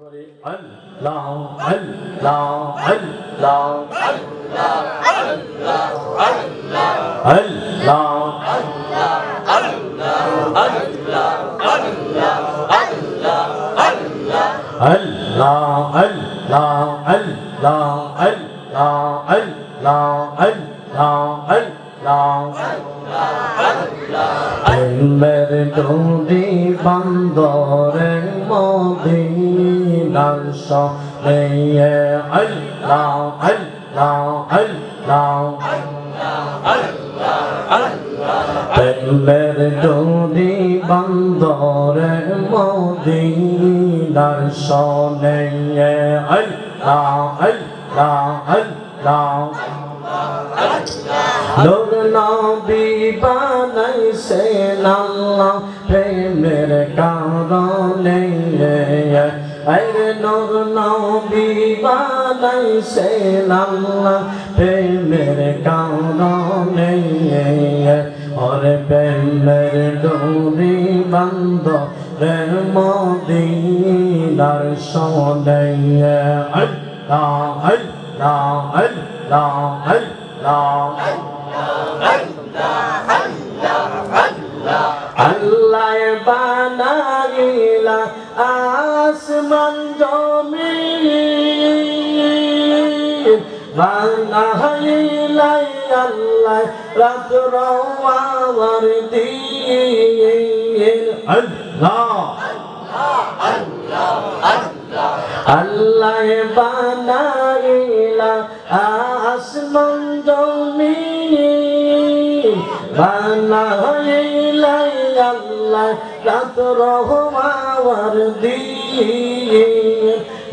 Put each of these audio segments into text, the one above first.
Allah, Allah, Allah, প্রেমের ডোরি বন্দরে মদিনার সনে আল্লাহ আল্লাহ আল্লাহ প্রেমের ডোরি বন্দরে মদিনার সনে আল্লাহ আল্লাহ আল্লাহ নূর নবী বানাইছেন আল্লাহ প্রেমের কারণে আরে নূর নবী বানাইছেন আল্লাহ প্রেমের কারণে ওরে প্রেমের ডোরি বন্দরে মদিনার সনে আল্লাহ আল্লাহ আল্লাহ আল্লাহ বানাইলা আসমান জমিন বানাইলা আল্লাহ রাত্র আর দিন আল্লাহ আল্লাহ বানাইলা আসমান জমিন বানাইলা আল্লাহ রাত্র আর দিন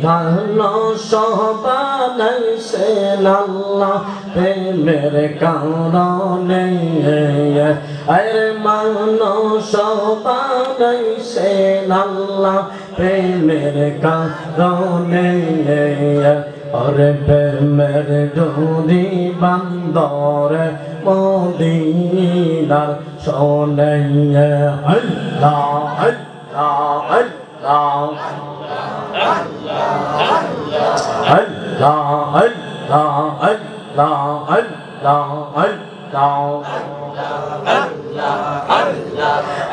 মানুষ বানাইছেন আল্লাহ প্রেমের কারণে আরে মানুষ বানাইছেন আল্লাহ প্রেমের কারণে ওরে প্রেমের ডোরি বন্দরে মদিনার সনে আল্লাহ আল্লাহ আল্লাহ Allah, Allah, Allah, Allah, Allah.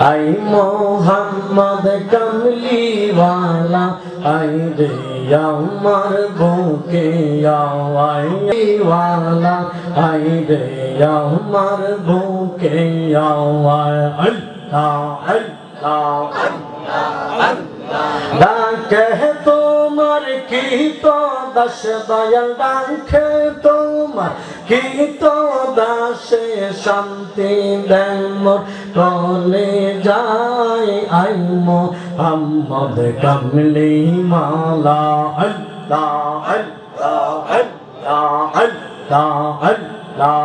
Ay Muhammad Kamliwala, ay de Amar Buke Ay Wala, ay de Amar Buke Allah, Allah, Allah. ডাকে তোমার কি তো দাস দয়াল ডাকে তোমার কি তো দাসে শান্তি দেন মোর কলে যায় আই মুহাম্মদ কামলিওয়ালা আল্লাহ আল্লাহ আল্লাহ আল্লাহ আল্লাহ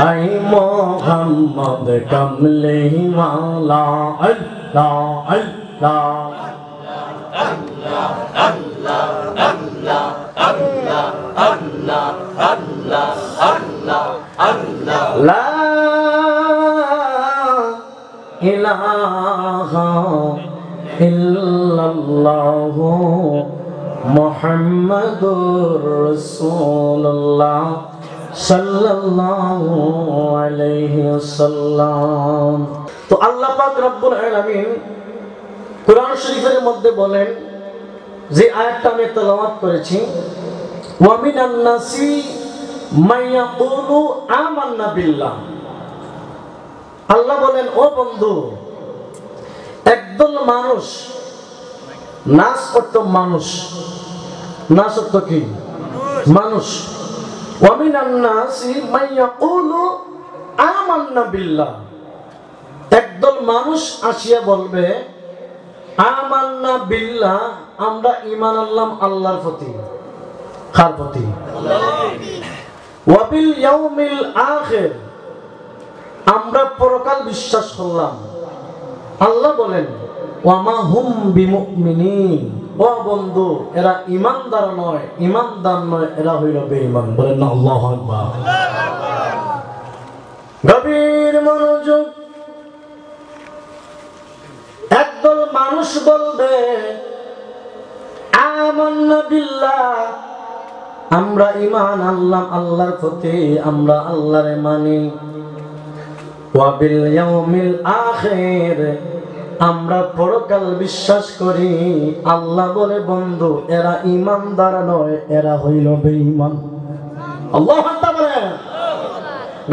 আই মুহাম্মদ কামলিওয়ালা আল্লাহ আল্লাহ লা ইলাহা ইল্লাল্লাহ মুহাম্মাদুর রাসূলুল্লাহ সাল্লাল্লাহু আলাইহি ওয়াসাল্লাম। তো আল্লাহ পাক রব্বুল আলামিন কোরআন শরীফের মধ্যে বলেন যে আয়াতটা আমি তেলাওয়াত করেছি ওয়া মিনান নাসি মাইয়াকুলু আমান্না বিল্লাহ। আল্লাহ বলেন ও বন্ধু একদল মানুষ নাস অর্থ মানুষ নাস অর্থ কি মানুষ ওয়া মিনান নাসি মাইয়াকুলু আমান্না বিল্লাহ। একদল মানুষ আসিয়া বলবে আমান্না বিল্লাহ আমরা ঈমান আনলাম আল্লাহর প্রতি। কার প্রতি? ওয়া বিল ইয়াউমিল আখির আমরা পরকাল বিশ্বাস করলাম। আল্লাহ বলেন ওয়া মা হুম বিমুমিনিন ও বন্ধু এরা ঈমানদার নয় এরা হইল বেঈমান। বলেন না আল্লাহু আকবার। গভীর মনোযোগ একদল মানুষ বলবে আমান্না বিল্লাহ, আমরা ঈমান আনলাম আল্লাহর প্রতি, আমরা আল্লাহরে মানি, ওয়া বিল ইয়াউমিল আখির, আমরা পরকাল বিশ্বাস করি। আল্লাহ বলে বন্ধু এরা ঈমানদার নয়, এরা হইল বেঈমান। আল্লাহু আকবার বলেন।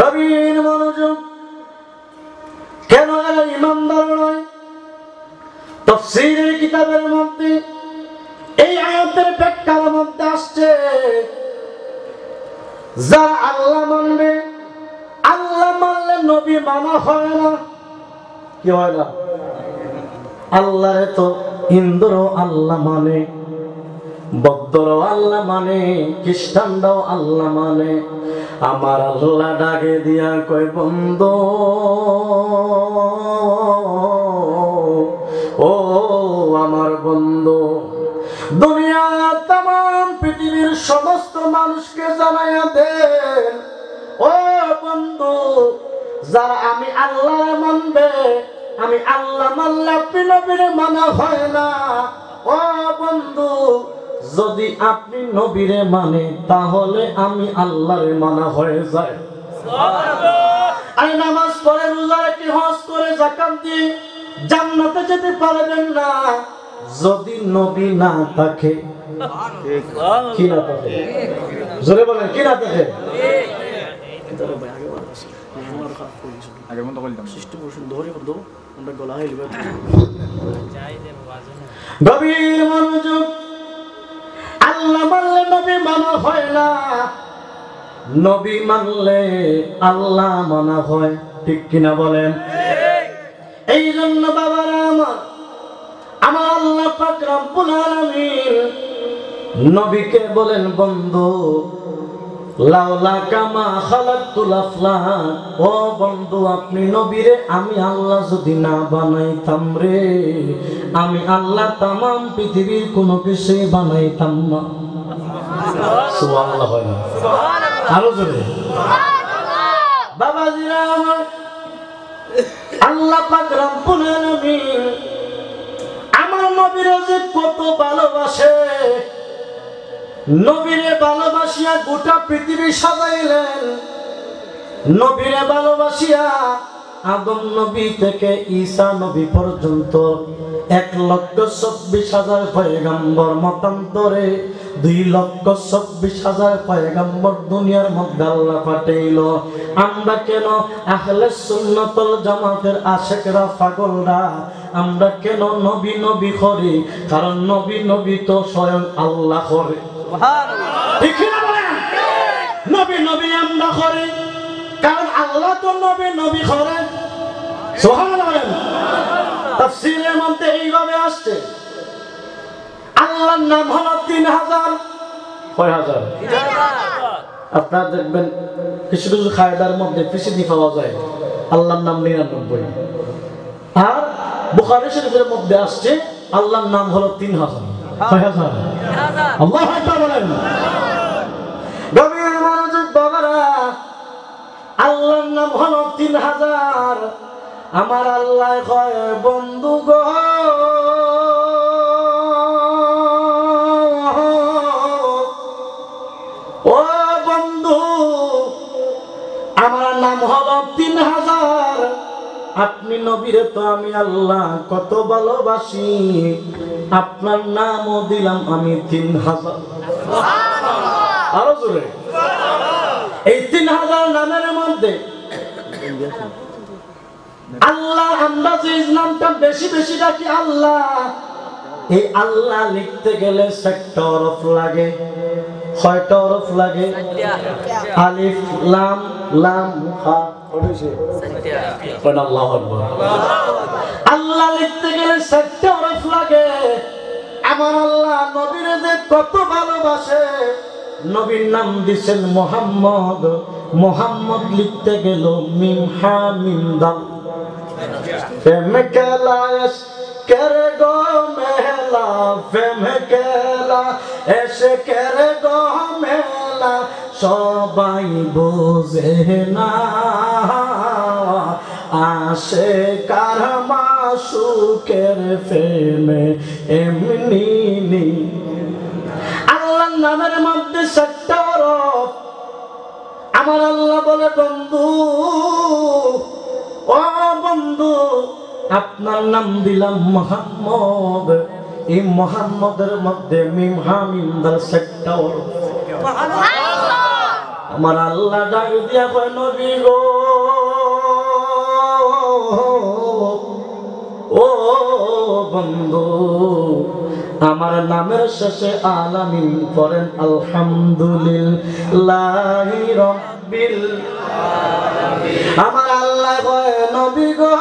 গভীর মনোযোগ। কেন এরা ঈমানদার নয়? তাফসীরের কিতাবের মধ্যে এই আয়াতের ব্যাখ্যার মধ্যে আসছে যারা আল্লাহ মানবে, আল্লাহ মানলে নবী মানা হয় না। কি হয় না? আল্লাহরে তো হিন্দুরাও আল্লাহ মানে, বৌদ্ধরাও আল্লাহ মানে, খ্রিস্টানরাও আল্লাহ মানে। আমার আল্লাহ ডাকে দিয়া কয় বন্ধু ও আমার বন্ধু, দুনিয়ার তাম পৃথিবীর সমস্ত মানুষকে জানাইয়া দেন ও বন্ধু, যারা আমি আল্লাহ মানবে, আমি আল্লাহ মানলে আপনি নবীরে মানা হয় না। ও বন্ধু, যদি আপনি নবীরে মানে তাহলে আমি আল্লাহরে মানা হয়ে যায়। আমি নামাজ পড়ে, রোজা রেখে, হজ করে, যাকাত দিয়ে জান্নাতে যেতে পারবেন না যদি নবী না থাকে। কি না থাকে? জোরে বলেন, কি না থাকে? গভীর মনোযোগ। আল্লাহ মানলে নবী মানা হয় না, নবী মানলে আল্লাহ মানা হয়। ঠিক কিনা বলেন? এই জন্য বাবারা আমার আল্লাহ পাক রব্বুল আলামিন নবীকে বলেন বন্ধু লাউলা কামা খালাকতুল আফলাক, ও বন্ধু আপনি নবীরে আমি আল্লাহ যদি না বানাইতাম রে, আমি আল্লাহ তামাম পৃথিবীর কোনো কিছু বানাইতাম না। সুবহানাল্লাহ হয় না? আরো জোরে বাবাজিরা আমার, আল্লাহ পাক রব্বুল আলামিন আমার নবীরে যে কত ভালোবাসে, নবীরে ভালোবাসিয়া গোটা পৃথিবী সাজাইলেন। নবীরে ভালোবাসিয়া আদম নবী থেকে ঈসা নবী পর্যন্ত 1,24,000 পয়গম্বর, মতান্তরে 2,24,000 পয়গম্বর দুনিয়ার মধ্যে আল্লাহ পাঠাইল। আমরা কেন আহলে সুন্নাতুল জামাতের আশিকরা, পাগলরা, আমরা কেন নবী নবী করি? কারণ নবী নবী তো স্বয়ং আল্লাহ করে। ঠিক না বলেন? নবী নবী আমরা করি কারণ আল্লাহ তো নবী নবী করে। সুবহানাল্লাহ বলেন। তাফসীরের মধ্যে এইভাবে আসছে আল্লাহর নাম হলো 3000। কয় হাজার? আপনারা দেখবেন কিছু কিছু কায়দার মধ্যে ফিসিদি পাওয়া যায় আল্লাহর নাম 99। আর বুখারী শরীফের মধ্যে আসছে আল্লাহর নাম হলো 3000। কয় হাজার? আল্লাহু আকবার বলেন। গভীর মনোযোগ বাবারা, আল্লাহর নাম হলো 3000। আমার আল্লাহ কয় বন্ধু গো ও বন্ধু, আমার নাম হলো 3000। আপনি নবীরে তো আমি আল্লাহ কত ভালোবাসি, আপনার নামও দিলাম আমি 3000। আরো জোরে। এই 3000 নামের মধ্যে আল্লাহ, আমরা যে নামটা বেশি বেশি ডাকি আল্লাহ, এই আল্লাহ লিখতে গেলে 6টা হরফ লাগে। কয়টা হরফ লাগে? আলিফ লাম লাম হা। আল্লাহু আকবার। আল্লাহ লিখতে গেলে 6টা হরফ লাগে। আমার আল্লাহ নবীরে যে কত ভালোবাসে, নবীর নাম দিয়েছেন মুহাম্মদ। মুহাম্মদ লিখতে গেল মিম হা মিম দাল। প্রেম কেলাস করে গো মেলা, প্রেম কেলা এসে করে গো মেলা, সবাই বোঝে না আসে কারা মাসুকের প্রেমে এমনি নি। আল্লাহর নামের মধ্যে 7টা হরফ। আমার আল্লাহ বলে বন্ধু, ও বন্ধু, আপনার নাম দিলাম মুহাম্মদ। এই মুহাম্মদের মধ্যে মিম হা মিম দাল 7টা হরফ। আমার আল্লাহ ডাক দিয়া কয় নবী গো, ও বন্ধু, আমার নামের শেষে আলামিন পড়েন আলহামদুলিল্লাহি রাব্বিল আলামিন। আমার আল্লাহ কয় নবী গো,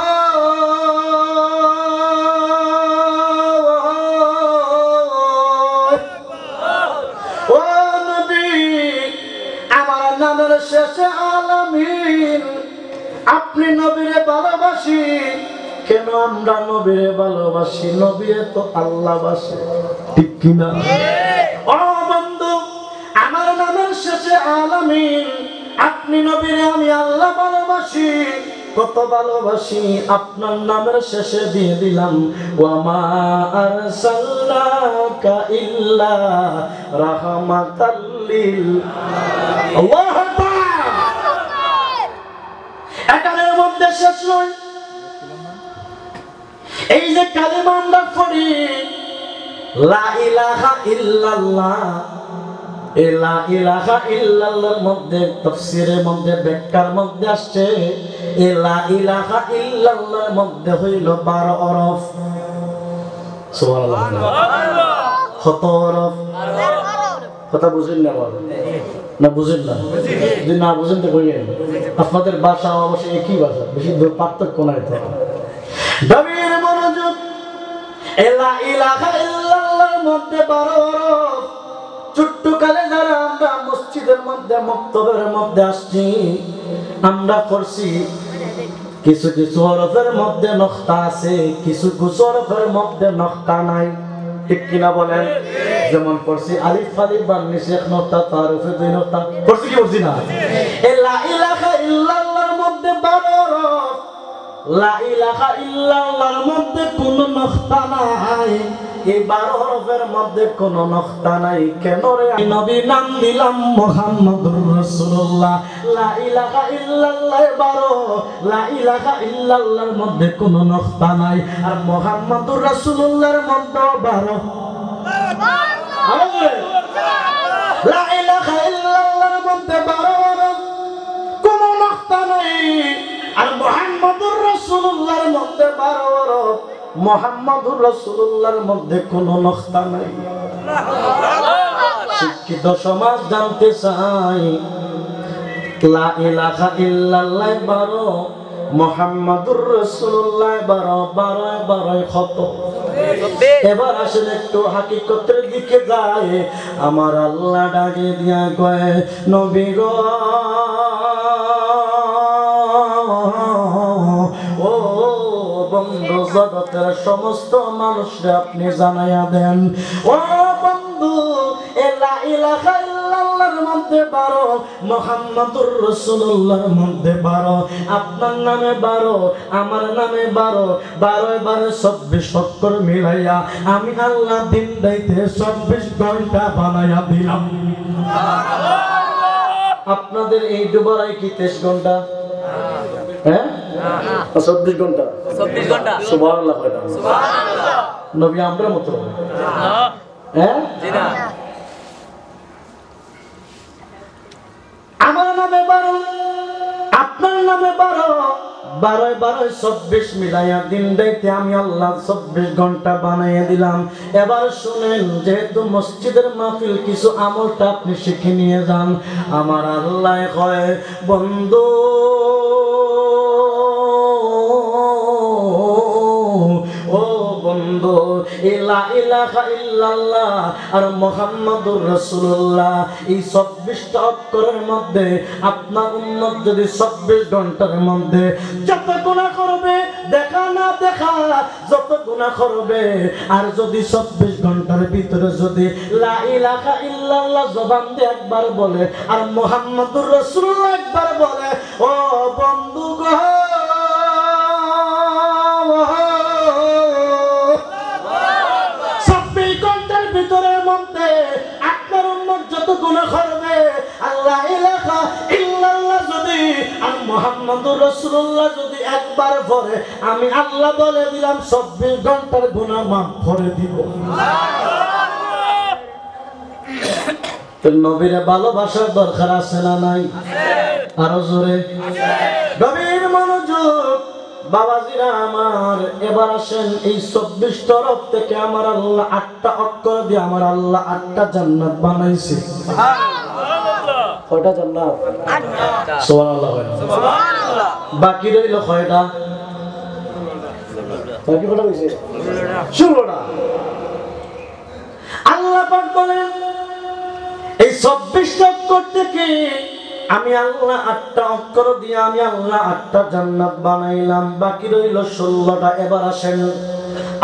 ও নবী, আমার নামের শেষে আলামিন। আপনি নবীরে ভালোবাসি কেন? আমরা নবীরে ভালোবাসি, নবীরে তো আল্লাহ বাসে, ঠিক কিনা? ও বন্ধু, আমার নামের শেষে আলামিন, আপনি নবীরে, আমি আল্লাহ ভালোবাসি। কত ভালোবাসি, আপনার নামের শেষে দিয়ে দিলাম ওয়া মা আরসালনাকা ইল্লা রাহমাতাল লিল আলামিন। আল্লাহু আকবার। এটার মধ্যে শেষ নয়। এই যে কালেমা আমরা পড়ি লা ইলাহা ইল্লাল্লাহ, এই লা ইলাহা ইল্লাল্লাহর মধ্যে তাফসীরের মধ্যে ব্যাখ্যার মধ্যে আসছে এই লা ইলাহা ইল্লাল্লাহর মধ্যে হইল 12 হরফ। সুবহানাল্লাহ। কত হরফ? কথা বুঝেন না? না বুঝেন না? যদি না বুঝেন তো কইেন। আপনাদের ভাষা অবশ্যই একই ভাষা, বেশি দূর পার্থক্য নাই তো। দাবির মনোযোগ। লা ইলাহা ইল্লাল্লাহর মধ্যে 12 হরফ। ছোট্টকালে যারা আমরা মসজিদের মধ্যে মক্তবের মধ্যে আসছি, আমরা পড়ছি কিছু কিছু হরফের মধ্যে নকতা আছে, কিছু কিছু হরফের মধ্যে নকতা নাই, ঠিক কিনা বলেন? যেমন পড়ছি আলিফ আলিফ বা নিচে এক নকতা, তারফে 2 নকতা। পড়ছি কি পড়ছি না? লা ইলাহা ইল্লাল্লাহর মধ্যে 12 হরফ। লা ইলাহা ইল্লাল্লাহর মধ্যে কোনো নকতা নাই। এই 12 হরফের মধ্যে কোনো নকতা নাই। কেন রে? নবী নাম দিলাম মুহাম্মদুর রাসূলুল্লাহ। লা ইলাহা ইল্লাল্লাহ 12, লা ইলাহা ইল্লাল্লাহর মধ্যে কোনো নকতা নাই। আর মুহাম্মদুর রাসূলুল্লাহর মধ্যে 12। লা ইলাহা ইল্লাল্লাহর মধ্যে 12 হরফ, কোনো নকতা নাই। আর মুহাম্মদুর রাসূলুল্লাহর মধ্যে 12 হরফ, মুহাম্মদুর রাসূলুল্লাহর মধ্যে কোনো নকতা নাই। শিক্ষিত সমাজ জানতে চাই লা ইলাহা ইল্লাল্লাহ 12, মুহাম্মদুর রাসূলুল্লাহ 12, 12 12 কত? এবার আসেন একটু হাকিকতের দিকে যায়। আমার আল্লাহ ডাকে দিয়া কয় নবী গো, ও বন্ধু, জগতের সমস্ত মানুষকে আপনি জানাইয়া দেন, ও বন্ধু, লা ইলাহা ইল্লাল্লাহর মধ্যে 12, মুহাম্মদুর রাসূলুল্লাহর মধ্যে 12, আপনার নামে 12, আমার নামে 12, 12 12 24 অক্ষর মিলাইয়া আমি আল্লাহ দিন রাইতে 24 ঘন্টা বানাইয়া দিলাম। আপনাদের এই ডুবরাই কি 23 ঘন্টা? হ্যাঁ, 24 ঘন্টা। 24 ঘন্টা। সুবহানাল্লাহ। সুবহানাল্লাহ। নবী আমরা মতো? হ্যাঁ, জি না। আমার নামে 12, আপনার নামে 12, 12 12 24 মিলাইয়া দিন রাইতে আমি আল্লাহ 24 ঘন্টা বানাইয়া দিলাম। এবার শুনেন, যেহেতু মসজিদের মাহফিল, কিছু আমলটা আপনি শিখে নিয়ে যান। আমার আল্লাহ কয় বন্ধু, ও বন্ধু, লা ইলাহা ইল্লাল্লাহ আর মুহাম্মাদুর রাসূলুল্লাহ, এই 24টা অক্ষরের মধ্যে আপনার উম্মত যদি 24 ঘন্টার মধ্যে যত গুনাহ করবে, দেখা না দেখা যত গুনাহ করবে, আর যদি 24 ঘন্টার ভিতরে যদি লা ইলাহা ইল্লাল্লাহ জবান দিয়ে একবার বলে আর মুহাম্মাদুর রাসূলুল্লাহ একবার বলে, ও বন্ধু গো, মুহাম্মদুর রাসূলুল্লাহ যদি একবার পড়ে আমি আল্লাহ বলে দিলাম 24 ঘন্টার গুনাহ মাফ করে দিব। তো নবীর ভালোবাসার দরকার আছে না নাই? আরো জোরে গভীর মনোযোগ বাবাজিরা আমার। এবার আসেন এই 24 তরফ থেকে আমার আল্লাহ 8টা অক্ষর দিয়ে আমার আল্লাহ 8টা জান্নাত বানাইছে। কয়টা জান্নাত? 8টা। সুবহানাল্লাহ। সুবহানাল্লাহ। বাকি রইল কয়টা? বাকি কয়টা হইছে? 16টা। আল্লাহ পাক বলেন এই 24টা অক্ষর থেকে আমি আল্লাহ 8টা অক্ষর দিয়ে আমি আল্লাহ 8টা জান্নাত বানাইলাম, বাকি রইল 16টা। এবার আসেন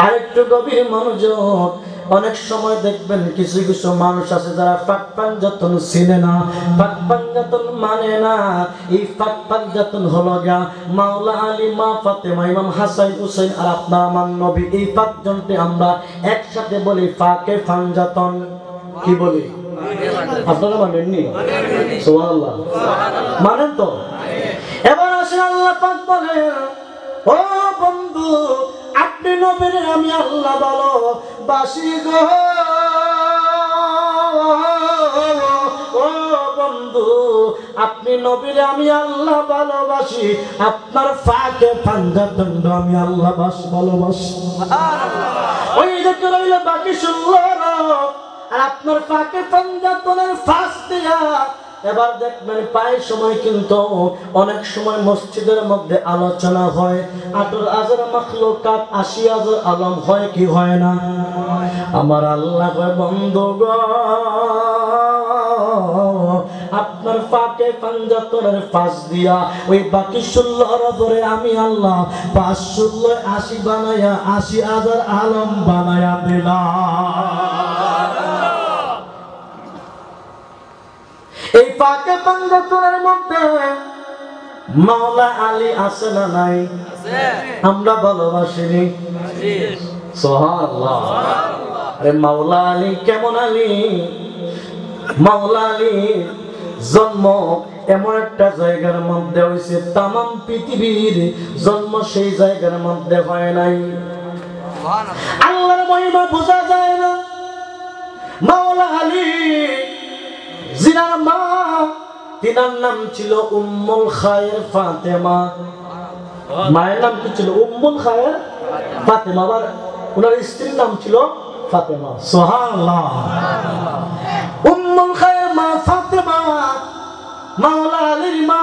আরেকটু গভীর মনোযোগ। অনেক সময় দেখবেন কিছু কিছু মানুষ আছে যারা পাক পাঞ্জাতন চিনে না, পাক পাঞ্জাতন মানে না। এই পাক পাঞ্জাতন হলো গা মাওলা আলী, মা ফাতেমা, ইমাম হাসান হুসাইন আর আপনার আমার নবী। এই পাঁচজনকে আমরা একসাথে বলি পাকে পাঞ্জাতন। কি বলি? আপনারা মানেননি? সুবহানাল্লাহ। মানেন তো? এবার আসেন আল্লাহ পাক বলেন ও বন্ধু আপনি নবীর আমি আল্লাহ ভালোবাসি গো। ও বন্ধু আপনি নবীর আমি আল্লাহ ভালোবাসি, আপনার ফাকে পাঞ্জাতন আমি আল্লাহ ভালোবাসি। ওই দেখে রইল বাকি 16 আর আপনার পাকে পাঞ্জাতনের ফাঁস দিয়া। এবার দেখবেন প্রায় সময় কিন্তু অনেক সময় মসজিদের মধ্যে আলোচনা হয় 18,000 মাখলুকাত 80,000 আলম হয় কি হয় না? আমার আল্লাহ কয় বন্ধু গো আপনার পাকে পাঞ্জাতনের ফাঁস দিয়া ওই বাকি 16 ধরে আমি আল্লাহ 5 16 80 বানায়া 80,000 আলম বানায়া দিলাম। এই পাকে পাঞ্জাতনের মধ্যে মাওলা আলী আছে না নাই? আমরা ভালোবাসিনি? সুবহানাল্লাহ। আরে মাওলা আলী কেমন আলী? মাওলা আলী জন্ম এমন একটা জায়গার মধ্যে হয়েছে তামাম পৃথিবীর জন্ম সেই জায়গার মধ্যে হয় নাই। আল্লাহর মহিমা বোঝা যায় না। মাওলা আলী জিনার মা, তিনার নাম ছিল উম্মুল খায়ের ফাতেমা। মায়ের নাম কি ছিল? উম্মুল খায়ের ফাতেমা। আবার ওনার স্ত্রীর নাম ছিল ফাতেমা। সুবহানাল্লাহ। উম্মুল খায়ের মা ফাতেমা মাওলা আলীর মা।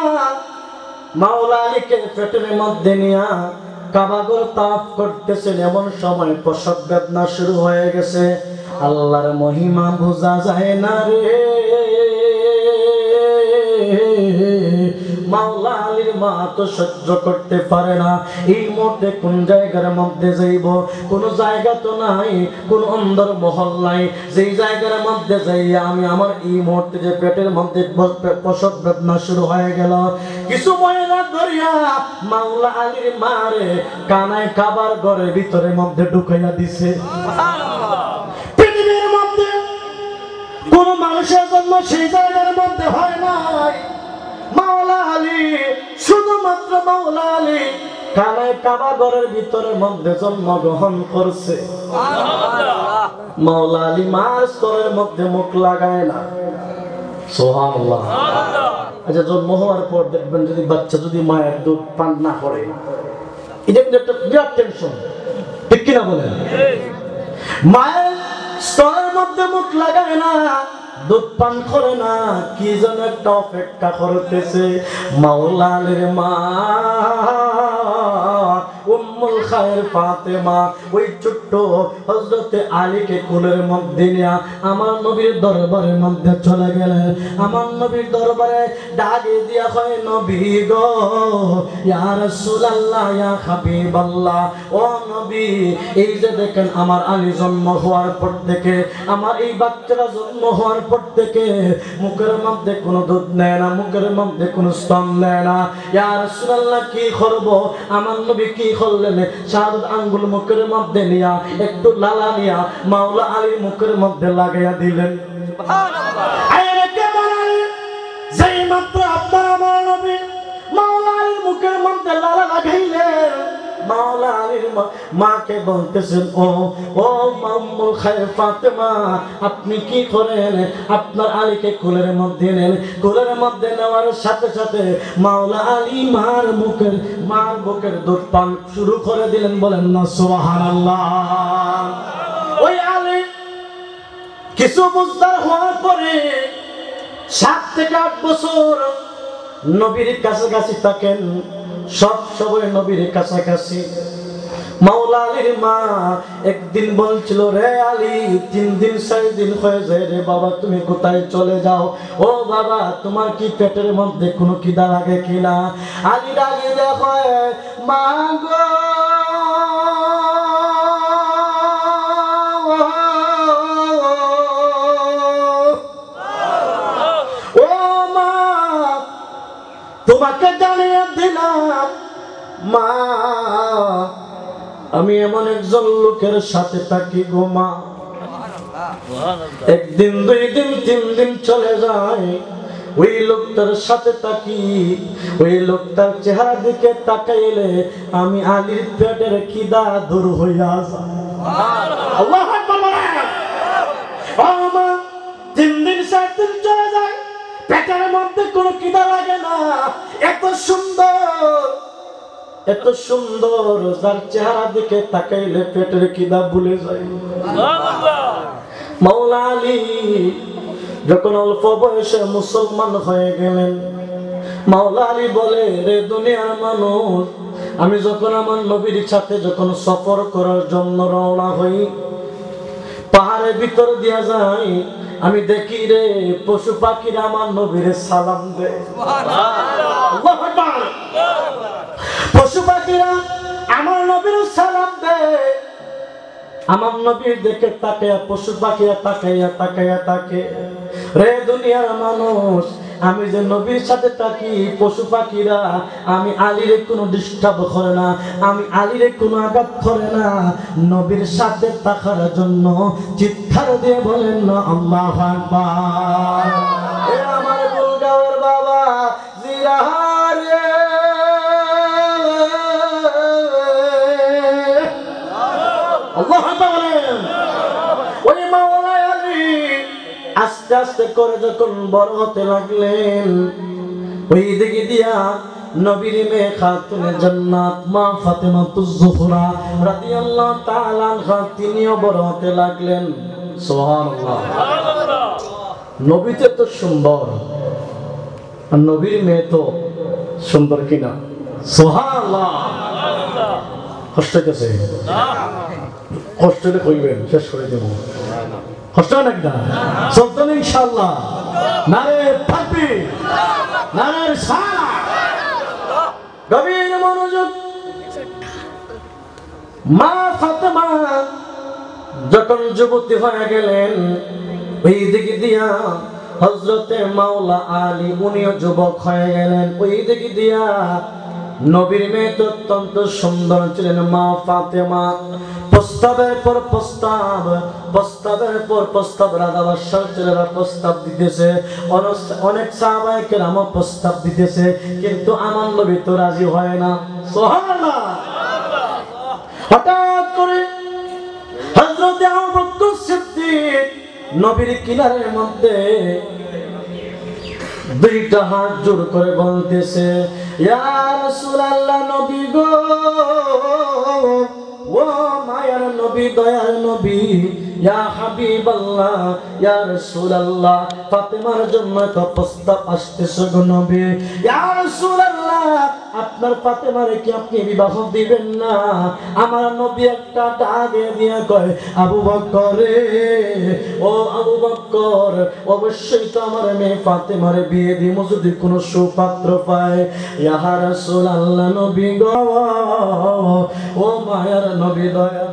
মাওলা আলীকে পেটের মধ্যে নিয়া কাবাগর তাওয়াফ করতেছেন, এমন সময় প্রসব বেদনা শুরু হয়ে গেছে। আল্লাহর মহিমা বোঝা যায় না রে। মাওলা আলীর মা তো সহ্য করতে পারে না। এই মুহূর্তে কোন জায়গার মধ্যে যাইব? কোন জায়গা তো নাই, কোন অন্দর মহল নাই যেই জায়গার মধ্যে যাইয়া আমি আমার এই মুহূর্তে যে পেটের মধ্যে প্রসব বেদনা শুরু হয়ে গেল, কিছু মহিলা ধরিয়া মাওলা আলীর মারে কানায় কাবার ঘরের ভিতরের মধ্যে ঢুকাইয়া দিছে। পৃথিবীর মধ্যে কোন মানুষের জন্য সেই জায়গার মধ্যে হয় নাই। মাওলা আলী, শুধুমাত্র মাওলা আলী কানায় কাবা ঘরের ভিতরের মধ্যে জন্মগ্রহণ করছে। মাওলা আলী মার স্তরের মধ্যে মুখ লাগায় না। সুবহানাল্লাহ। আচ্ছা জন্ম হওয়ার পর দেখবেন যদি বাচ্চা যদি মায়ের দুধ পান না করে, এটা কিন্তু একটা বিরাট টেনশন, ঠিক কিনা বলেন? মায়ের স্তরের মধ্যে মুখ লাগায় না, দুধ পান করে না, কি যেন একটা অপেক্ষা করতেছে। মাওলা আলীর মা উম্মুল খায়ের ফাতেমা ওই ছোট্ট হযরতে আলীকে কোলের মধ্যে নিয়া আমার নবীর দরবারের মধ্যে চলে গেলেন। আমার নবীর দরবারে ডাকে দিয়া কয় নবী গো, ইয়া রাসূলুল্লাহ, ইয়া হাবিবাল্লাহ, ও নবী এই যে দেখেন আমার আলী জন্ম হওয়ার পর থেকে, আমার এই বাচ্চারা জন্ম হওয়ার পর থেকে মুখের মধ্যে কোনো দুধ নেয় না, মুখের মধ্যে কোনো স্তন নেয় না। ইয়া রাসূলুল্লাহ কি করব? আমার নবী কি করলেন? শাহাদাত আঙ্গুল মুখের মধ্যে নিয়া একটু লালা নিয়া মাওলা আলীর মুখের মধ্যে লাগাইয়া দিলেন। সুবহানাল্লাহ। যেই মাত্র আপনার আমার নবী মাওলা আলীর মুখের মাওলা আলীর মাকে বলতেছেন, ও উম্মুল খায়র ফাতেমা, আপনি কি করেন? আপনার আলীকে কোলের মধ্যে নেন। কোলের মধ্যে নেওয়ার সাথে সাথে মাওলা আলী মার বুকের দুধ পান শুরু করে দিলেন। বলেন না সুবহানাল্লাহ। ওই আলী কিছু বুঝদার হওয়ার পরে 7 থেকে 8 বছর নবীর কাছাকাছি থাকেন, সব সময় নবীর কাছাকাছি। মাওলা আলীর মা একদিন বলছিল, রে আলী, 3 দিন 4 দিন হয়ে যায় রে বাবা, তুমি কোথায় চলে যাও? ও বাবা, তোমার কি পেটের মধ্যে কোনো খিদা লাগে কিনা? আলী ডাকে দেখো, মা গো, তোমাকে জানিয়ে দিলাম মা, আমি এমন একজন লোকের সাথে থাকি গো মা। একদিন 2 দিন 3 দিন চলে যায়, ওই লোকটার সাথে থাকি। ওই লোকটার চেহারা দিকে তাকাইলে আমি আলীর পেটের খিদা দূর হইয়া যায়। আল্লাহু আকবার বলেন। ও মা, 3 দিন 4 দিন চলে যায়, পেটের মধ্যে কোনো খিদা লাগে না। এত সুন্দর যার চেহারা দিকে তাকাইলে পেটের খিদা ভুলে যায়। মাওলা আলী যখন অল্প বয়সে মুসলমান হয়ে গেলেন, মাওলা আলী বলে, রে দুনিয়ার মানুষ, আমি যখন আমার নবীর সাথে যখন সফর করার জন্য রওনা হই, পাহাড়ের ভিতর দিয়া যাই, আমি দেখি রে পশু পাখিরা আমার নবীর সালাম দেয়। পশু পাখিরা আমার নবীর সালাম দেয়। আমার নবীর দেখে তাকায়া পশু পাখিরা তাকায়া থাকে। রে দুনিয়ার মানুষ, আমি যে নবীর সাথে থাকি, পশু পাখিরা আমি আলীরে কোনো ডিস্টার্ব করে না, আমি আলীরে কোনো আঘাত করে না। নবীর সাথে থাকার জন্য চিৎকার দিয়ে বলেন না আল্লাহু আকবার। এ আমার গুলগাঁওয়ের বাবা জিরাহারে, আল্লাহু আকবার বলেন। ওই মাওলা আলী আস্তে আস্তে করে যখন বড় হতে লাগলেন, ওই দিকে দিয়া নবীর মেয়ে খাতুনে জান্নাত মা ফাতেমাতুজ জোহরা রাদিয়াল্লাহু তাআলা আনহা তিনিও বড় হতে লাগলেন। সুবহানাল্লাহ। নবীতে তো সুন্দর, আর নবীর মেয়ে তো সুন্দর কিনা? সুবহানাল্লাহ। কষ্ট হইতেছে? কষ্ট হলে কইবেন, শেষ করে দেব। কষ্ট হয় নাকি না? চলতেন ইনশাআল্লাহ। নারে তাকবীর, নারে রিসালাত। গভীর মনোযোগ। মা ফাতেমা যখন যুবতী হয়ে গেলেন, ওই দিকে দিয়া হযরতে মাওলা আলী উনিও যুবক হয়ে গেলেন। ওই দিকে দিয়া নবীর মেয়ে তো অত্যন্ত সুন্দর ছিলেন মা ফাতেমা। প্রস্তাবের পর প্রস্তাব রাজা বাদশাহ ছেলেরা প্রস্তাব দিতেছে, অনেক সাহাবায়ে কেরাম প্রস্তাব দিতেছে, কিন্তু আমার নবী তো রাজি হয় না। সুবহানাল্লাহ। হঠাৎ করে হযরত আবু বকর সিদ্দিক নবীর কিনারের মধ্যে 2টা হাত জোর করে বলতেছে, ইয়া রাসূলুল্লাহ, নবী গো, ও মায়ার নবী, দয়ার নবী, ইয়া হাবিবাল্লাহ, ইয়া রাসূলুল্লাহ, ফাতেমার জন্য তো প্রস্তাব আসতেছে গো নবী। ইয়া রাসূলুল্লাহ, আপনার ফাতেমারে কি আপনি বিবাহ দিবেন না? আমার নবী একটা ডাক দিয়ে কয়, আবু বকর রে, ও আবু বকর, অবশ্যই তো আমার মেয়ে ফাতেমারে বিয়ে দিব যদি কোনো সুপাত্র পায়। ইয়া রাসূলুল্লাহ, নবী গো, ও মায়ার নবী, দয়া,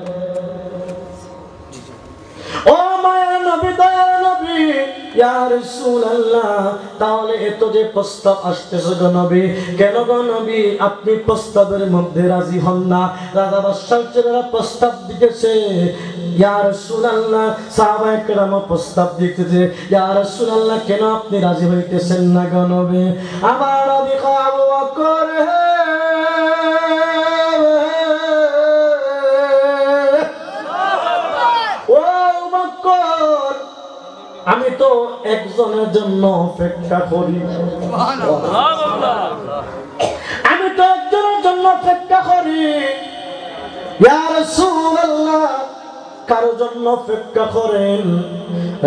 ও মায়ার নবী, দয়ার নবী, ইয়া রাসূলুল্লাহ, তাহলে এত যে প্রস্তাব আসতেছে গো নবী, কেন গো নবী আপনি প্রস্তাবের মধ্যে রাজি হন না? রাজা বাদশাহ ছেলেরা প্রস্তাব দিতেছে, ইয়া রাসূলুল্লাহ, সাহাবায়ে কেরাম প্রস্তাব দিতেছে, ইয়া রাসূলুল্লাহ, কেন আপনি রাজি হইতেছেন না গো নবী? আমার নবী আবু বকর হে আমি তো একজনের জন্য অপেক্ষা করি, আমি তো একজনের জন্য অপেক্ষা করি। ইয়া রাসূলুল্লাহ, কারো জন্য অপেক্ষা করেন?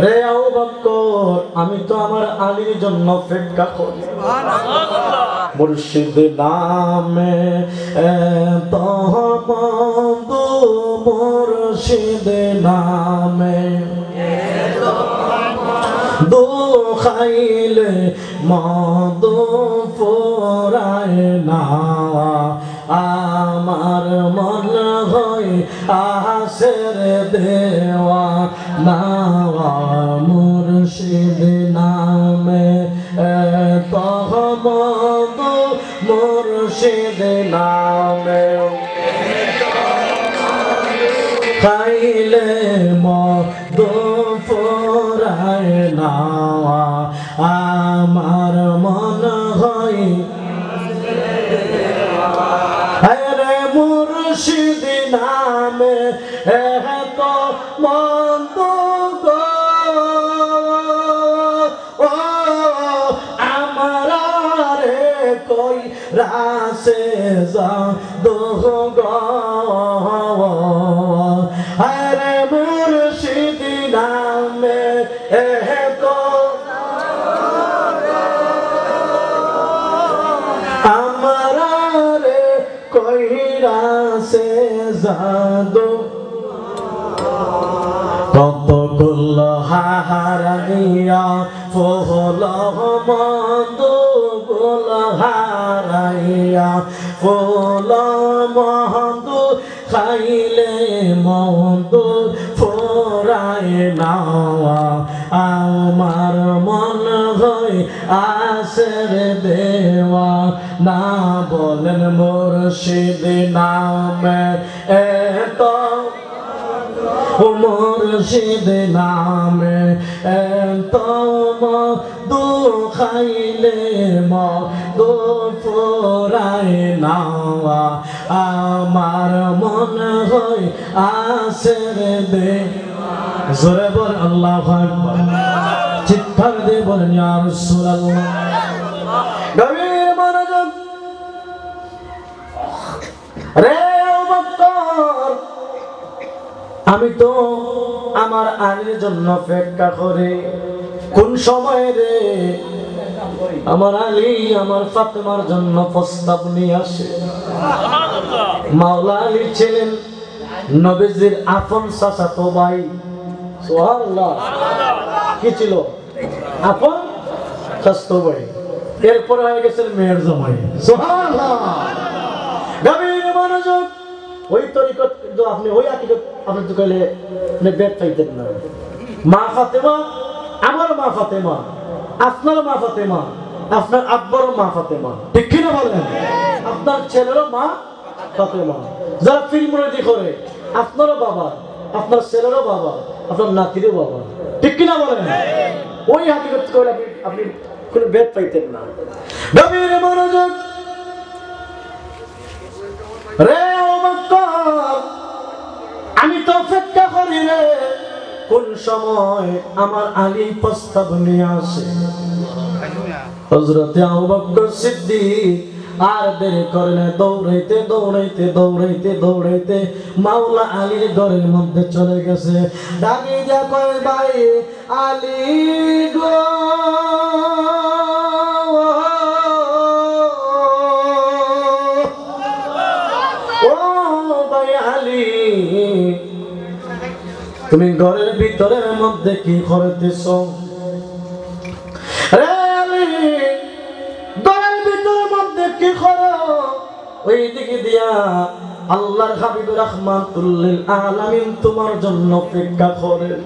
রে আবু বকর, আমি তো আমার আলীর জন্য অপেক্ষা করি। মুর্শিদ নামে তহমদু, মুর্শিদ নামে দু খাইলে মধু ফুরায় না, আমার মন হয় আসের দেওয়া না। মুর্শিদ নামে তহমদু, মুর্শিদ নামে খাইলে মধু ফুরায় না, আমার মন হয় রে মুর্শিদ নামে এত মন্দ গো, ও আমার রে কই রাসে যা দো গো, রে মুর্শিদ নামে এত আমার রে কইরা সে জাদু। কত কুল হারাইয়া ফল মধু, কুল হারাইয়া ফল মধু খাইলে মধু ফুরায় না, আমার মন হয় আসের দেওয়া না। বলেন মুর্শিদ নামে এত, মুর্শিদ নামে এত মধু খাইলে মধু ফুরায় না, আমার মন হয় আসের দেওয়া। জোরে বল আল্লাহু আকবার, চিৎকার দিয়ে বলেন ইয়া রাসূলুল্লাহ। গভীর মনোযোগ। রে আবু বকর, আমি তো আমার আলীর জন্য অপেক্ষা করি। কোন সময় রে আমার আলী আমার ফাতেমার জন্য প্রস্তাব নিয়ে আসে। মাওলা আলী ছিলেন নবীজির আপন চাচাতো ভাই। সুবহানাল্লাহ। কি ছিল? আপন চাচাতো ভাই। এরপর হয়ে গেছেন মেয়ের জামাই। সুবহানাল্লাহ। গভীর মনোযোগ। ওই তরিকত কিন্তু আপনি ওই আকিদত আপনি তো কইলে বেদ পাইতেন না। মা ফাতেমা, আমার মা ফাতেমা, আপনার মা ফাতেমা, আপনার আব্বারও মা ফাতেমা, ঠিক কিনা বলেন? আপনার ছেলেরও মা ফাতেমা। যারা ফিল্মরদি করে আপনারও বাবা, আপনার ছেলেরও বাবা, আপনার নাতিরও বাবা, ঠিক কিনা বলেন? ওই হাকিকত কইলে আপনি কোনো বেদ পাইতেন না। গভীর মনোযোগ। রে আবু বকর, আমি তো অপেক্ষা করি রে কোন সময় আমার আলী প্রস্তাব নিয়ে আসে। হযরতে আবু বকর সিদ্দিক আর দেরি করেন, দৌড়াইতে দৌড়াইতে দৌড়াইতে দৌড়াইতে মাওলা আলীর ঘরের মধ্যে চলে গেছে। ডাকি যা কয়, ভাই আলী গো, তুমি ঘরের ভিতরের মধ্যে কি করতেছ? রে আলী, ঘরের ভিতরের মধ্যে কি করো? ওই দিকে দিয়া আল্লাহর হাবিব রাহমাতুল লিল আলামিন তোমার জন্য অপেক্ষা করেন।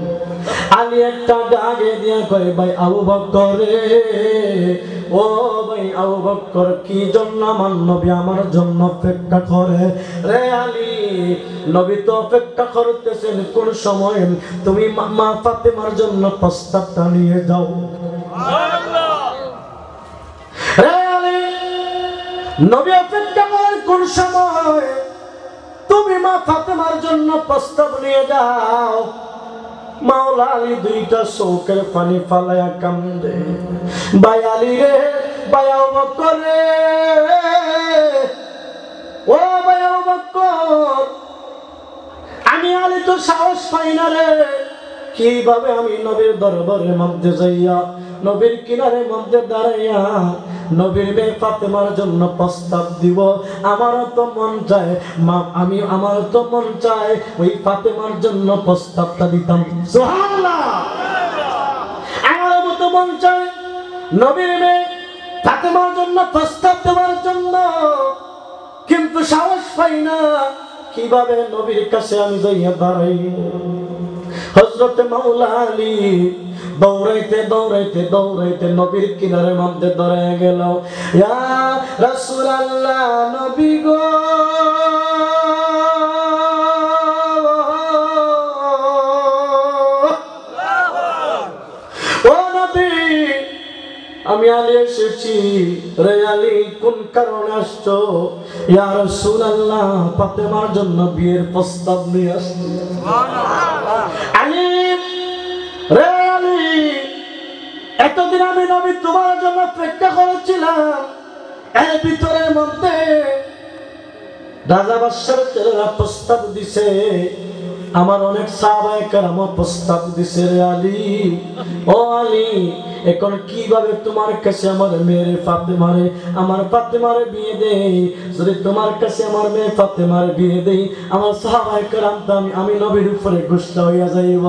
আলী একটা ডাকে দিয়া কয়, ভাই আবু বকর রে, ও ভাই আবু বকর, কি জন্য আমার নবী আমার জন্য অপেক্ষা করে? রে আলী, নবী তো অপেক্ষা করতেছেন কোন সময় তুমি মা ফাতেমার জন্য প্রস্তাবটা নিয়ে যাও। রে আলী, নবী অপেক্ষা করেন কোন সময়? তুমি মা ফাতেমার জন্য প্রস্তাব নিয়ে যাও। মাওলা আলী দুইটা চোখের পানি ফালাইয়া কান্দে, ভাই আলী রে, ভাই আবু বকর রে, ও ভাই আবু বকর, আমি আলী তো সাহস পাই না রে, কিভাবে আমি নবীর দরবারের মধ্যে যাইয়া নবীর কিনারের মধ্যে দাঁড়াইয়া নবীর মেয়ে ফাতেমার জন্য প্রস্তাব দিব। আমারও তো মন চায় আমারও তো মন চায় ওই ফাতেমার জন্য প্রস্তাবটা দিতাম। সুবহানাল্লাহ। আমারও তো মন চায় নবীর মেয়ে ফাতেমার জন্য প্রস্তাব দেওয়ার জন্য, কিন্তু সাহস পাই না কিভাবে নবীর কাছে আমি যাইয়া দাঁড়াই। হযরত মাওলা আলী দৌড়াইতে দৌড়াইতে দৌড়াইতে নবীর কিনারের মধ্যে দাঁড়ায় গেল। ইয়া রাসূলুল্লাহ, নবী গো, ও নবী, আমি আলী এসেছি। রে আলী, কোন কারণে আসছো? ইয়া রাসূলুল্লাহ, ফাতেমার জন্য বিয়ের প্রস্তাব নিয়ে আসছি। আলী রে আলী, এতদিন আমি নবী তোমার জন্য অপেক্ষা করেছিলাম, এর ভিতরের মধ্যে রাজা বাদশার ছেলেরা প্রস্তাব দিছে, আমার অনেক সাহাবায়ে কেরাম প্রস্তাব দিছে। রে আলী, ও আলী, এখন কিভাবে তোমার কাছে আমার মেয়ে ফাতেমারে, আমার ফাতেমারে বিয়ে দেই? যদি তোমার কাছে আমার মেয়ে ফাতেমারে বিয়ে দেই, আমার সাহাবায়ে কেরাম তো আমি নবীর উপরে গুসা হইয়া যাইব।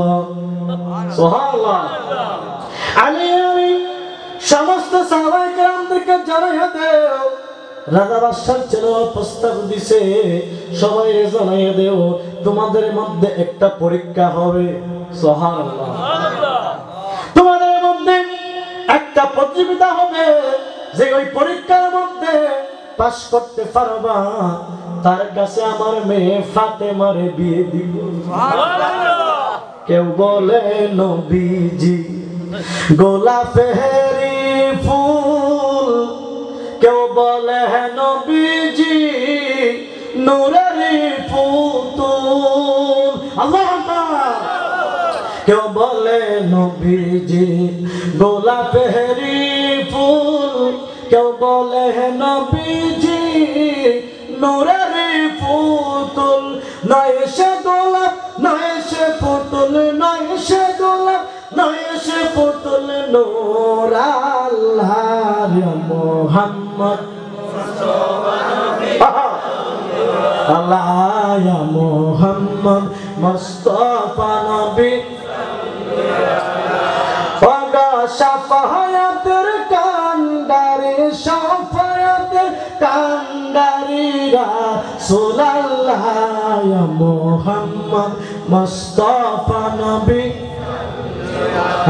সুবহানাল্লাহ। আলী আলী সমস্ত সাহাবায়ে কেরামদেরকে জানাইয়া দেও, রাজা বাদশার ছেলেরা প্রস্তাব দিছে, সবাই জানাইয়া দেও, তোমাদের মধ্যে একটা পরীক্ষা হবে। সুবহানাল্লাহ। তোমাদের মধ্যে একটা প্রতিযোগিতা হবে, যে ওই পরীক্ষার মধ্যে পাস করতে পারবা, তার কাছে আমার মেয়ে ফাতেমারে বিয়ে দিব। কেউ বলে নবীজি গোলাপেরি ফুল, কেউ বলে নবীজি নূরেরি পুতুল। আল্লাহু আকবার। কেউ বলে নবীজি গোলাপেরি ফুল, কেউ বলে নবীজি নূরেরি পুতুল। নয় সে গোলাপ, নয় সে পুতুল, নয় সে গোলাপ, নয় সে পুতুল, নূর আল্লাহর মুহাম্মদ আল্লাহ ইয়া মুহাম্মদ মুস্তাফা নবী। ওগো শাফায়াতের কান্ডারি, শাফায়াতের কান্ডারি রাসূলুল্লাহ ইয়া মুহাম্মদ মুস্তাফা নবী।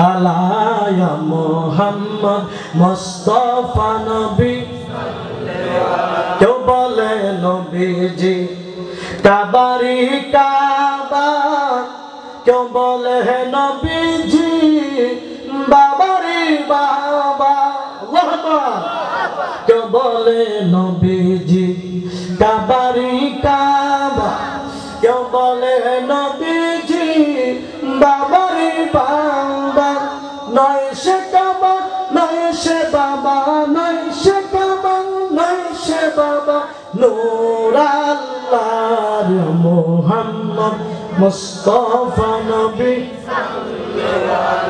আল্লাহ ইয়া মুহাম্মদ মুস্তাফা নবী। কেউ বলে নবীজি কাবারি কাবা, কেউ বলে নবীজি বাবারি বাবা। আল্লাহু আকবার। কেউ বলে নবীজি কাবারি কাবা, কেউ বলে নবীজি বাবারি বাবা। নয় সে কাবা, নয় সে বাবা, নয় সে কাবা, নয় সে বাবা, নূর আল্লাহর মুহাম্মদ মুস্তাফা নবী।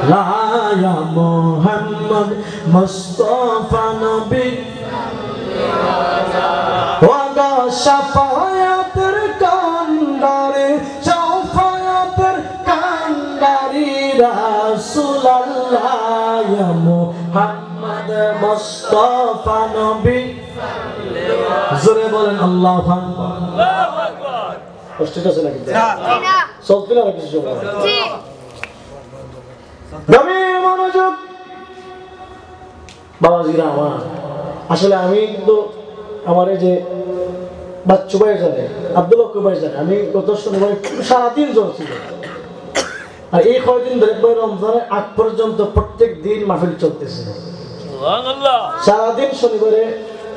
ইয়া মুহাম্মদ মুস্তাফা নবী। ওগো শাফায়াতের কান্ডারি, শাফায়াতের কান্ডারি রাসূলুল্লাহ ইয়া মুহাম্মদ মুস্তাফা নবী। জোরে বলেন আল্লাহু আকবার। আল্লাহু আকবার। কষ্ট আছে নাকি? না না, চলতে না কিছু সময়। জি, গভীর মনোযোগ। বাবাজিরা আমার, আসলে আমি কিন্তু আমার এই যে বাচ্চু ভাই জানে, আব্দুল হক ভাই জানে, আমি গত শনিবার সারাদিন জ্বর ছিল। আর এই কয়দিন ধরে রমজানের আগ পর্যন্ত প্রত্যেক দিন মাহফিল চলতেছে। সুবহানাল্লাহ। সারাদিন শনিবারে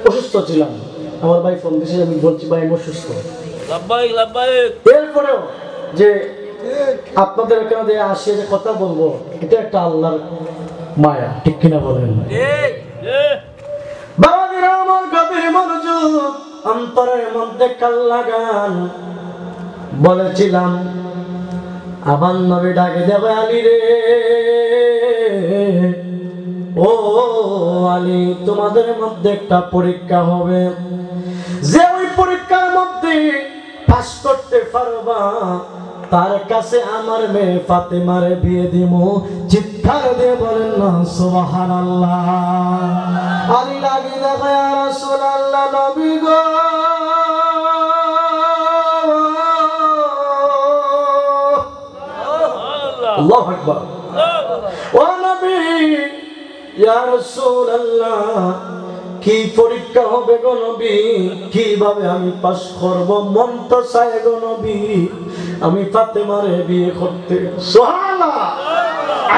অসুস্থ ছিলাম। আমার ভাই ফোন দিয়েছে, আমি বলছি ভাই আমি অসুস্থ। লাব্বাইক লাব্বাইক। এরপরেও যে আপনাদের এখানে যে আসে যে কথা বলবো এটা একটা আল্লাহর মায়া, ঠিক কিনা বলেন? বাবাজিরা আমার গভীর মনোযোগ, অন্তরের মধ্যে কাল লাগান। বলেছিলাম আমার নবী ডাকে দেবে, আলী রে, ও আলী, তোমাদের মধ্যে একটা পরীক্ষা হবে, যে ওই পরীক্ষার মধ্যে পাস করতে পারবা তার কাছে আমার মেয়ে ফাতেমার বিয়ে দিব। চিৎকার দিয়ে বলেন না সুবহানাল্লাহ। আলী লাগি দেখো ইয়া রাসূলুল্লাহ, নবী গো, আল্লাহু আকবার, ও নবী, ইয়া রাসূলুল্লাহ, কি পরীক্ষা হবে গো নবী, কিভাবে আমি পাস করব? মন তো চায় গো নবী আমি ফাতেমারে বিয়ে করতে। সুবহানাল্লাহ।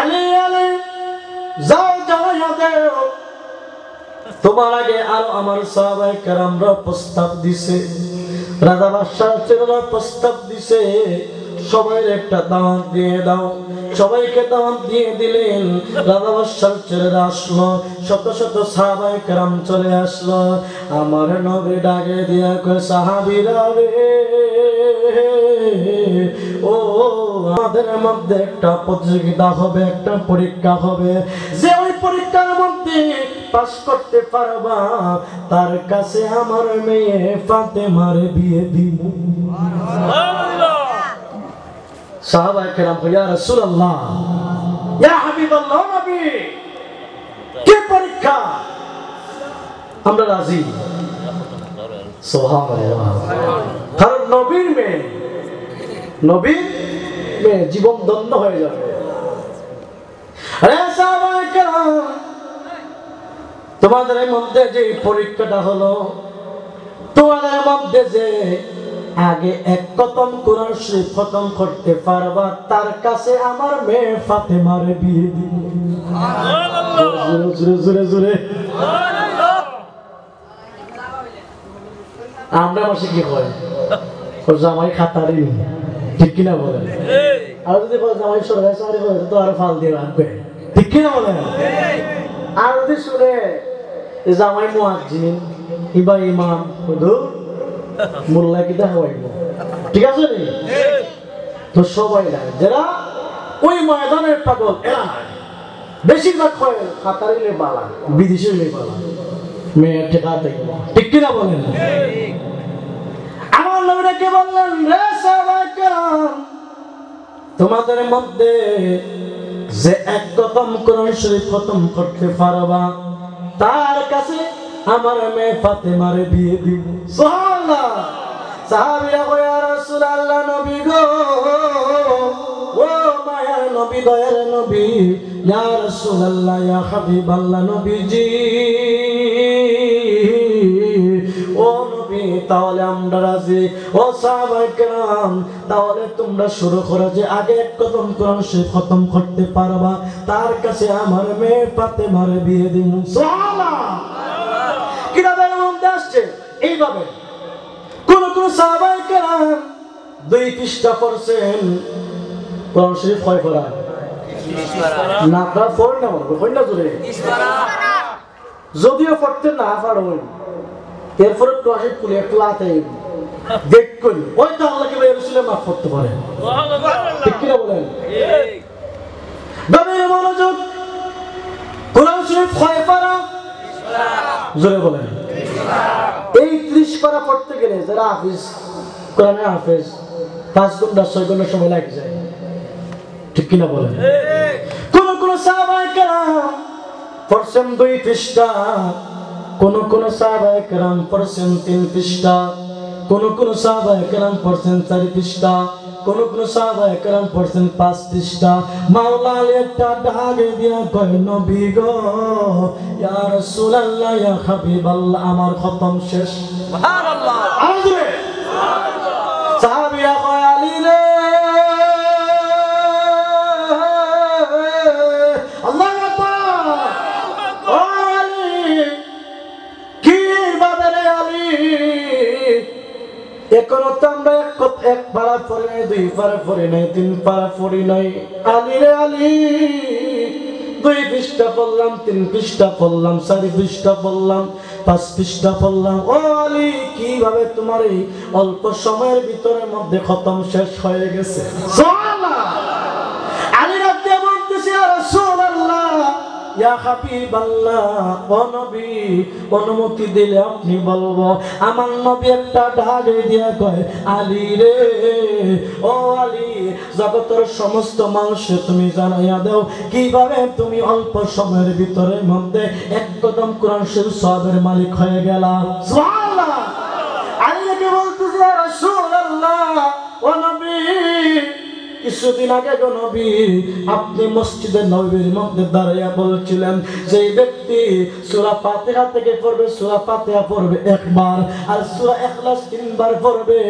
আলী আলী যাও জানাইয়া দেও, তোমার আগে আর আমার সাহাবায়ে কেরামরা প্রস্তাব দিছে, রাজা বাদশাহ ছেলেরা প্রস্তাব দিছে, সবাই একটা দাওয়াত দিয়ে দাও। সবাইকে দাওয়াত দিয়ে দিলেন। রাজা বাদশাহ ছেলেরা আসলো, শত শত সাহাবায়ে কেরাম চলে আসলো। আমার নবী ডাকে দিয়া কয়, সাহাবীরা রে, ও আমাদের মধ্যে একটা প্রতিযোগিতা হবে, একটা পরীক্ষা হবে, যে ওই পরীক্ষার মধ্যে পাস করতে পারবা তার কাছে আমার মেয়ে ফাতেমার বিয়ে দিব। সাহাবায়ে কেরাম কয়, ইয়া রাসূলুল্লাহ, ইয়া হাবিবাল্লাহ, নবী, কি পরীক্ষা? আমরা রাজি। সুবহানাল্লাহ। কারণ নবীর মেয়ে, নবীর মেয়ে জীবন ধন্য হয়ে যাবে। আরে সাহাবায়ে কেরাম, তোমাদের মধ্যে যে পরীক্ষাটা হলো, তোমাদের মধ্যে যে আগে এক খতম কোরআন শরীফ খতম করতে পারবা তার কাছে আমার মেয়ে ফাতেমার বিয়ে দিব। জোরে জোরে জোরে। আমরা মাসে কি হয়, ওর জামাই খাতারি, ঠিক কিনা বলেন? আর যদি বলে জামাই সরকারি চাকরি করে তো আরো ফাল দিয়ে রাখবে, ঠিক কিনা বলেন? আর যদি শুনে জামাই মুয়াজ্জিন ইবা ইমাম, হুজুর মোল্লা কি দেখা হইব, ঠিক আছে নি? তো সবাই না, যারা ওই ময়দানের পাগল এরা বেশিরভাগ হয় খাতারিলে বালা, বিদেশিলে বালা, মেয়ের ঠেকা দেখব, ঠিক কিনা বলেন? আমার নবীকে বললেন, রে সাহাবায়ে কেরাম, তোমাদের মধ্যে যে এক খতম কোরআন শরীফ খতম করতে পারবা তার কাছে আমার মেয়ে ফাতেমার বিয়ে দিব। সুবহানাল্লাহ। সাহাবীরা কয়, ইয়া রাসূলুল্লাহ, নবী গো, ও মায়ার নবী, দয়ার নবী, ইয়া রাসূলুল্লাহ, ইয়া হাবিবাল্লাহ, নবীজি, ও নবী, তাহলে আমরা রাজি। ও সাহাবায়ে কেরাম, তাহলে তোমরা শুরু করো, যে আগে এক খতম কোরআন শরীফ খতম করতে পারবা তার কাছে আমার মেয়ে ফাতেমার বিয়ে দিব। সুবহানাল্লাহ। কিতাবের মধ্যে আসছে এইভাবে, কোন কোন সাহাবায়ে কেরাম 2 পৃষ্ঠা পড়ছেন কোরআন শরীফ, কয় পড়া না আপনারা পড়েন না, বলবো না জোরে, যদিও পড়তে না পারবেন এরপরে ক্লাসে খুলে একটু আতে দেখ করি, ওই তো আল্লাহকে রাসূলের মাফ করতে পারে, ঠিক কিনা বলেন? গভীর মনোযোগ, কোরআন শরীফ কয় পারা? জোরে বলেন। এই 30 পারা পড়তে গেলে যারা হাফেজ, কোরআনের হাফেজ, 5 ঘন্টা 6 ঘন্টা সময় লাগে যায়, ঠিক কিনা বলেন? কোন কোন সাহাবায়ে কেরাম পড়ছেন 2 পৃষ্ঠা, কোন কোন সাহাবায়ে কেরাম পড়ছেন 3 পৃষ্ঠা, কোন কোন সাহাবায়ে কেরাম পড়ছেন 4 পৃষ্ঠা, কোন কোন সাহাবায়ে কেরাম পড়ছেন 5 পৃষ্ঠা। মাওলা আলী একটা ডাকে দিয়া কয়, নবী গো, ইয়া রাসূলুল্লাহ, ইয়া হাবিবাল্লাহ, আমার খতম শেষ। সুবহানাল্লাহ। আল্লাহ সাহাবীরা কয়, আলী রে, আল্লাহু আকবার, ও আলী, কি ভাবে রে আলী, এখনো তো আমরা এক পারা পড়ি নাই, দুই পারা পড়ি নাই, তিন পারা পড়ি নাই। আলী রে আলী, 2 পৃষ্ঠা পড়লাম, 3 পৃষ্ঠা পড়লাম, 4 পৃষ্ঠা পড়লাম, 5 পৃষ্ঠা পড়লাম। ও আলী, কিভাবে তোমার এই অল্প সময়ের ভিতরের মধ্যে খতম শেষ হয়ে গেছে? সুবহানাল্লাহ। আলী রাব্বি বলতেছে, ইয়া রাসূলুল্লাহ, ইয়া হাবিবাল্লাহ, ও নবী, অনুমতি দিলে আপনি বলবো। আমার নবী একটা ডাক দিয়া কয়, আলী রে, ও আলী, জগতের সমস্ত মানুষকে তুমি জানাইয়া দাও কিভাবে তুমি অল্প সময়ের ভিতরের মধ্যে এক কদম কোরআন শরীফ সওয়াবের মালিক হয়ে গেলা। সুবহানাল্লাহ। আলীকে বলতেছে, ইয়া রাসূলুল্লাহ, ও নবী, কিছুদিন আগে গো নবী, আপনি মসজিদে নববীর মধ্যে দাঁড়াইয়া বলছিলেন যে ব্যক্তি সূরা ফাতিহা থেকে পড়বে, সূরা ফাতিহা পড়বে একবার আর সূরা ইখলাস 3 বার পড়বে,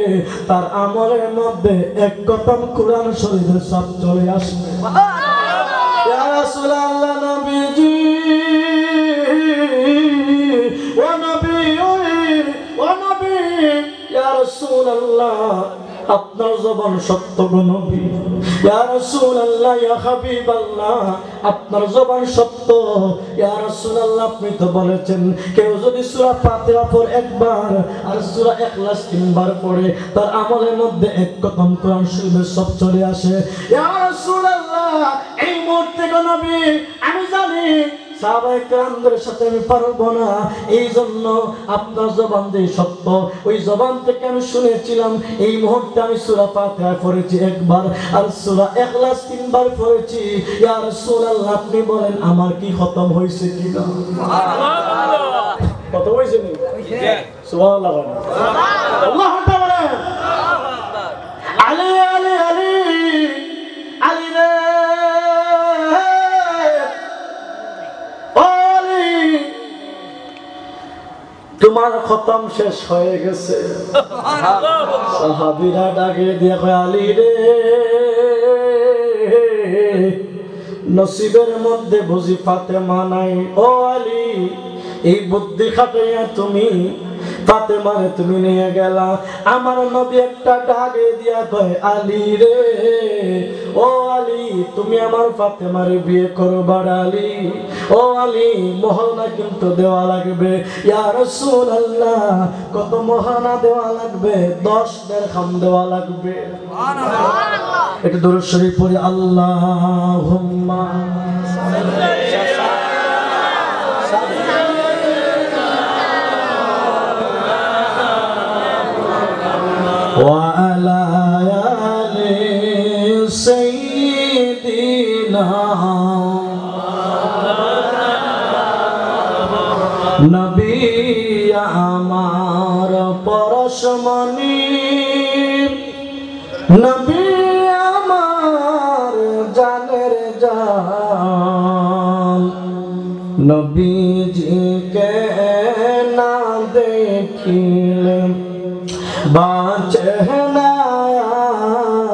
তার আমলের মধ্যে এক কদম কোরআন শরীফের সব চলে আসবে। ইয়া রাসূলুল্লাহ, নবীজি, ও নবী, ও নবী, ইয়া রাসূলুল্লাহ, আপনার জবান সত্য গো নবী। ইয়া রাসূলুল্লাহ, ইয়া হাবিবাল্লাহ, আপনার জবান সত্য। ইয়া রাসূলুল্লাহ, আপনি তো বলেছেন কেউ যদি সূরা ফাতিহা পড়ে একবার আর সূরা ইখলাস 3 বার পড়ে তার আমলের মধ্যে এক কদম কোরআন শরীফের সব চলে আসে। ইয়া রাসূলুল্লাহ, এই মুহূর্তে গো নবী আমি জানি সাহাবায়ে কেরামদের সাথে আমি পারবো না, এই জন্য আপনার জবান দিয়ে সত্য, ওই জবান থেকে আমি শুনেছিলাম। এই মুহূর্তে আমি সূরা ফাতিহা পড়েছি একবার আর সূরা ইখলাস 3 বার পড়েছি। ইয়া রাসূলুল্লাহ, আপনি বলেন আমার কি খতম হয়েছে কিনা? সুবহানাল্লাহ। কত হয়েছে নি? সুবহানাল্লাহ। আল্লাহু তাআলা। আলী আলী আলী আলী রে, তোমার খতম শেষ হয়ে গেছে। সাহাবীরা ডাকে দিয়ে কয়, আলী রে, নসিবের মধ্যে বুঝি ফাতেমা নাই। ও আলী, এই বুদ্ধি খাটাইয়া তুমি ফাতেমারে তুমি নিয়ে গেলা। আমার নবী একটা ডাকে দিয়া কয়, আলী রে, ও আলী, তুমি আমার ফাতেমারে বিয়ে করবা আলী। ও আলী, মোহনা কিন্তু দেওয়া লাগবে। ইয়া রাসূলুল্লাহ, কত মোহনা দেওয়া লাগবে? 10 দিরহাম দেওয়া লাগবে। সুবহানাল্লাহ। একটু দরুদ শরীফ পড়ি, আল্লাহুম্মা وعلى آل سيدنا নবী আমার পরশমণি, নবী আমার জানের জান, নবীজিকে না দেখিলে বাঁচে না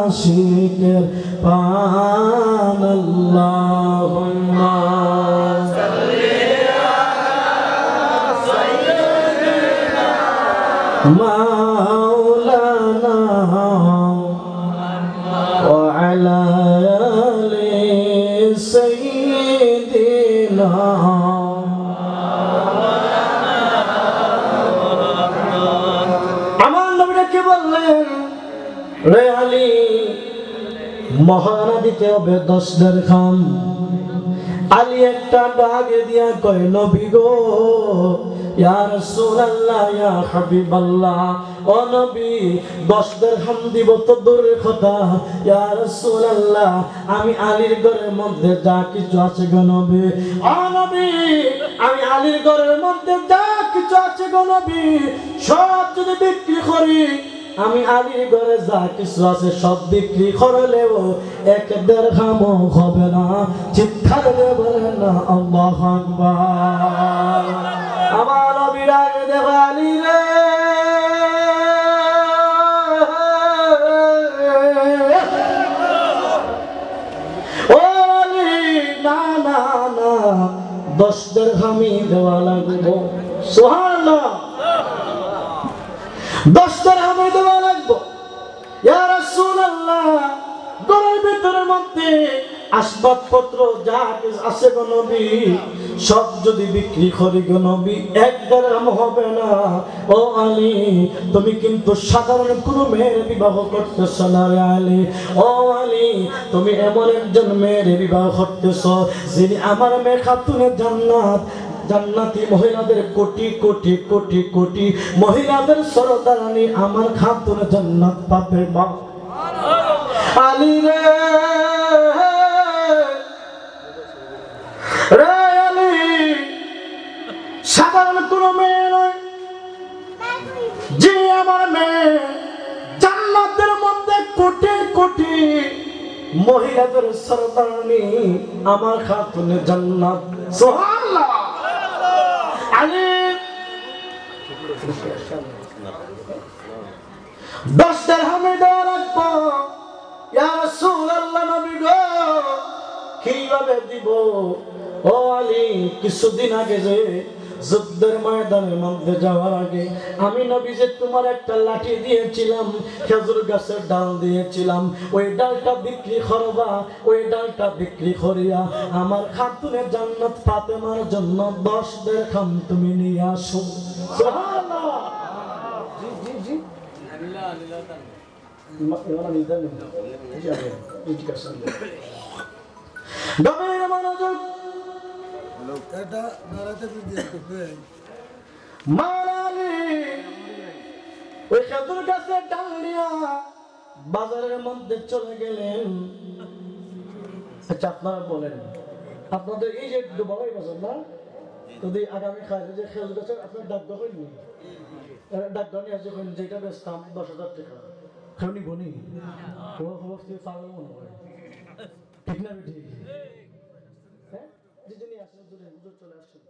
আশিকের প্রাণ। আল্লাহুম্মা সাল্লি আলা সাইয়্যিদিনা মাওলানা ওয়া আলা আলি সাইয়্যিদিনা। রে আলী, মহানা দিতে হবে 10 দিরহাম। আলী একটা ডাকে দিয়া কয়, নবী গো, ইয়া রাসূলুল্লাহ, ইয়া হাবিবাল্লাহ, ও নবী, 10 দিরহাম দিব তো দূরের কথা। ইয়া রাসূলুল্লাহ, আমি আলীর ঘরের মধ্যে যা কিছু আছে গো নবী, ও নবী, আমি আলীর ঘরের মধ্যে যা কিছু আছে গো নবী, সব যদি বিক্রি করি, আমি আলীর ঘরে যা কিছু আছে সব বিক্রি করলেও 1 দিরহামও হবে না। চিৎকার দিয়ে বলেন না আল্লাহু আকবার। আমার নবীর আগে দেখো, আলী রে, ও আলী, না না না, 10 দিরহামই দেওয়া লাগবে। সুবহানাল্লাহ। 10 দিরহাম দেওয়া লাগবে। ইয়া রাসূলুল্লাহ, ঘরের ভিতরের মধ্যে আসবাবপত্র যা আছে গো নবী, সব যদি বিক্রি করি গো নবী, এক দিরহাম হবে না। ও আলী, তুমি কিন্তু সাধারণ কোনো মেয়ের বিবাহ করতেছ না রে আলী। ও আলী, তুমি এমন একজন মেয়ের বিবাহ করতেছ যিনি আমার মেয়ে খাতুনে জান্নাত, জান্নাতি মহিলাদের কোটি কোটি কোটি কোটি মহিলাদের সরদারানি আমার খাতুনে জান্নাত পাবে। মা আলী রে, রে আলী, সাধারণ কোন মেয়ে নয়, যে আমার মেয়ে জান্নাতের মধ্যে কোটি কোটি মহিলাদের সরদারানি আমার খাতুনে জান্নাত। সুবহানাল্লাহ। আলী 10 দিরহামে দেওয়া লাগবো। ইয়া রাসূলুল্লাহ, নবী গো, কিভাবে দিব? ও আলী, কিছুদিন আগে যে যুদ্ধের ময়দানের মধ্যে যাওয়ার আগে আমি নবী যে তোমার একটা লাঠি দিয়েছিলাম, খেজুর গাছের ডাল দিয়েছিলাম, ওই ডালটা বিক্রি করবা। ওই ডালটা বিক্রি করিয়া আমার খাতুনে জান্নাত ফাতেমার জন্য 10 দিরহাম তুমি নিয়ে আসো। সুবহানাল্লাহ। জি জি জি, গভীর মনোযোগ। মারালি ওই খেজুর গাছের ডাল নিয়া বাজারের মধ্যে চলে গেলেন। আচ্ছা, আপনারা বলেন, আপনাদের এই যে দুবাই বাজার না, যদি আগামী খাইলে যে খেজুর গাছের আপনার ডাক হয়নি, ডাক নিয়ে যখন যেটা বেচতাম 10,000 টাকা, কেউ নিব নি? পাগল মনে হয়, ঠিক না? ঠিক, হ্যাঁ, যে যিনি আসলে চলে আসছেন।